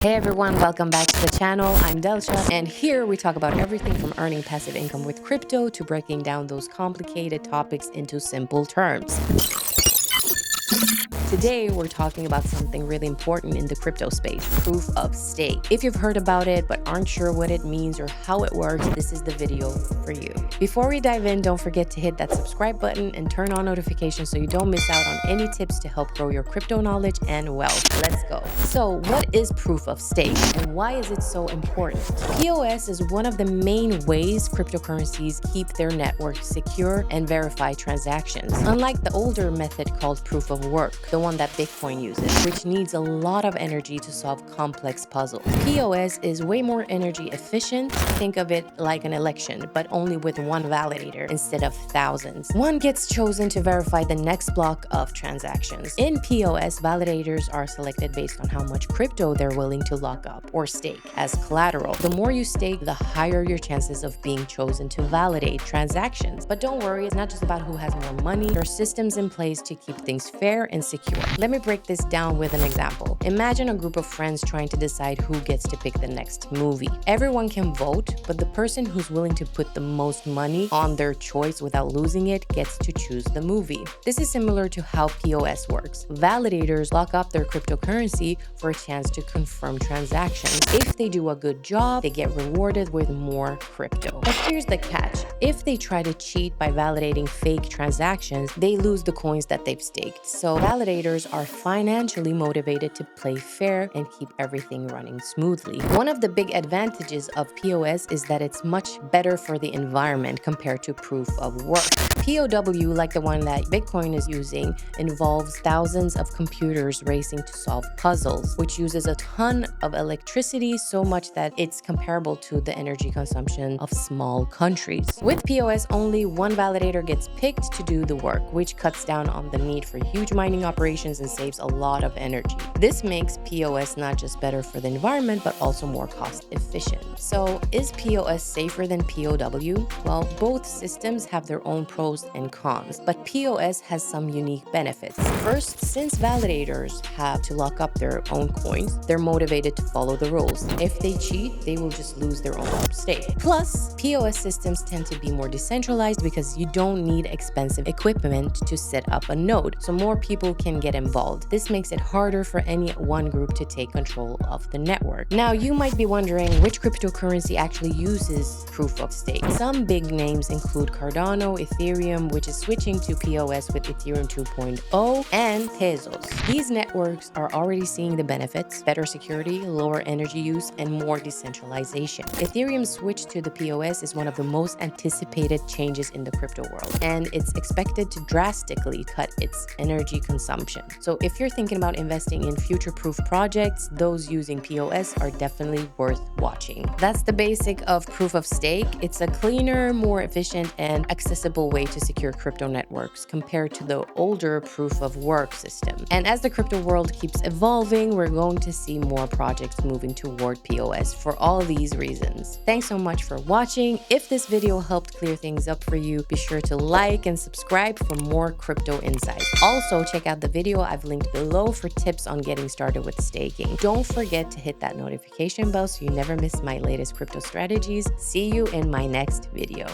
Hey everyone, welcome back to the channel. I'm Delcia, and here we talk about everything from earning passive income with crypto to breaking down those complicated topics into simple terms. Today, we're talking about something really important in the crypto space, proof of stake. If you've heard about it but aren't sure what it means or how it works, this is the video for you. Before we dive in, don't forget to hit that subscribe button and turn on notifications so you don't miss out on any tips to help grow your crypto knowledge and wealth. Let's go. So what is proof of stake and why is it so important? POS is one of the main ways cryptocurrencies keep their network secure and verify transactions. Unlike the older method called proof of work, the one that Bitcoin uses, which needs a lot of energy to solve complex puzzles. POS is way more energy efficient. Think of it like an election, but only with one validator instead of thousands. One gets chosen to verify the next block of transactions. In POS, validators are selected based on how much crypto they're willing to lock up or stake as collateral. The more you stake, the higher your chances of being chosen to validate transactions. But don't worry, it's not just about who has more money. There are systems in place to keep things fair and secure. Let me break this down with an example. Imagine a group of friends trying to decide who gets to pick the next movie. Everyone can vote, but the person who's willing to put the most money on their choice without losing it gets to choose the movie. This is similar to how POS works. Validators lock up their cryptocurrency for a chance to confirm transactions. If they do a good job, they get rewarded with more crypto. But here's the catch. If they try to cheat by validating fake transactions, they lose the coins that they've staked. So validators are financially motivated to play fair and keep everything running smoothly. One of the big advantages of POS is that it's much better for the environment compared to proof of work. POW, like the one that Bitcoin is using, involves thousands of computers racing to solve puzzles, which uses a ton of electricity, so much that it's comparable to the energy consumption of small countries. With POS, only one validator gets picked to do the work, which cuts down on the need for huge mining operations and saves a lot of energy. This makes POS not just better for the environment, but also more cost efficient. So is POS safer than POW? Well, both systems have their own pros and cons, but POS has some unique benefits. First, since validators have to lock up their own coins, they're motivated to follow the rules. If they cheat, they will just lose their own stake. Plus, POS systems tend to be more decentralized because you don't need expensive equipment to set up a node, so more people can get involved. This makes it harder for any one group to take control of the network. Now, you might be wondering which cryptocurrency actually uses proof of stake. Some big names include Cardano, Ethereum, which is switching to POS with Ethereum 2.0, and Tezos. These networks are already seeing the benefits: better security, lower energy use, and more decentralization. Ethereum's switch to the POS is one of the most anticipated changes in the crypto world, and it's expected to drastically cut its energy consumption. So if you're thinking about investing in future-proof projects, those using POS are definitely worth watching. That's the basic of proof of stake. It's a cleaner, more efficient, and accessible way to secure crypto networks compared to the older proof of work system. And as the crypto world keeps evolving, we're going to see more projects moving toward POS for all these reasons. Thanks so much for watching. If this video helped clear things up for you, be sure to like and subscribe for more crypto insights. Also, check out the video I've linked below for tips on getting started with staking. Don't forget to hit that notification bell so you never miss my latest crypto strategies. See you in my next video.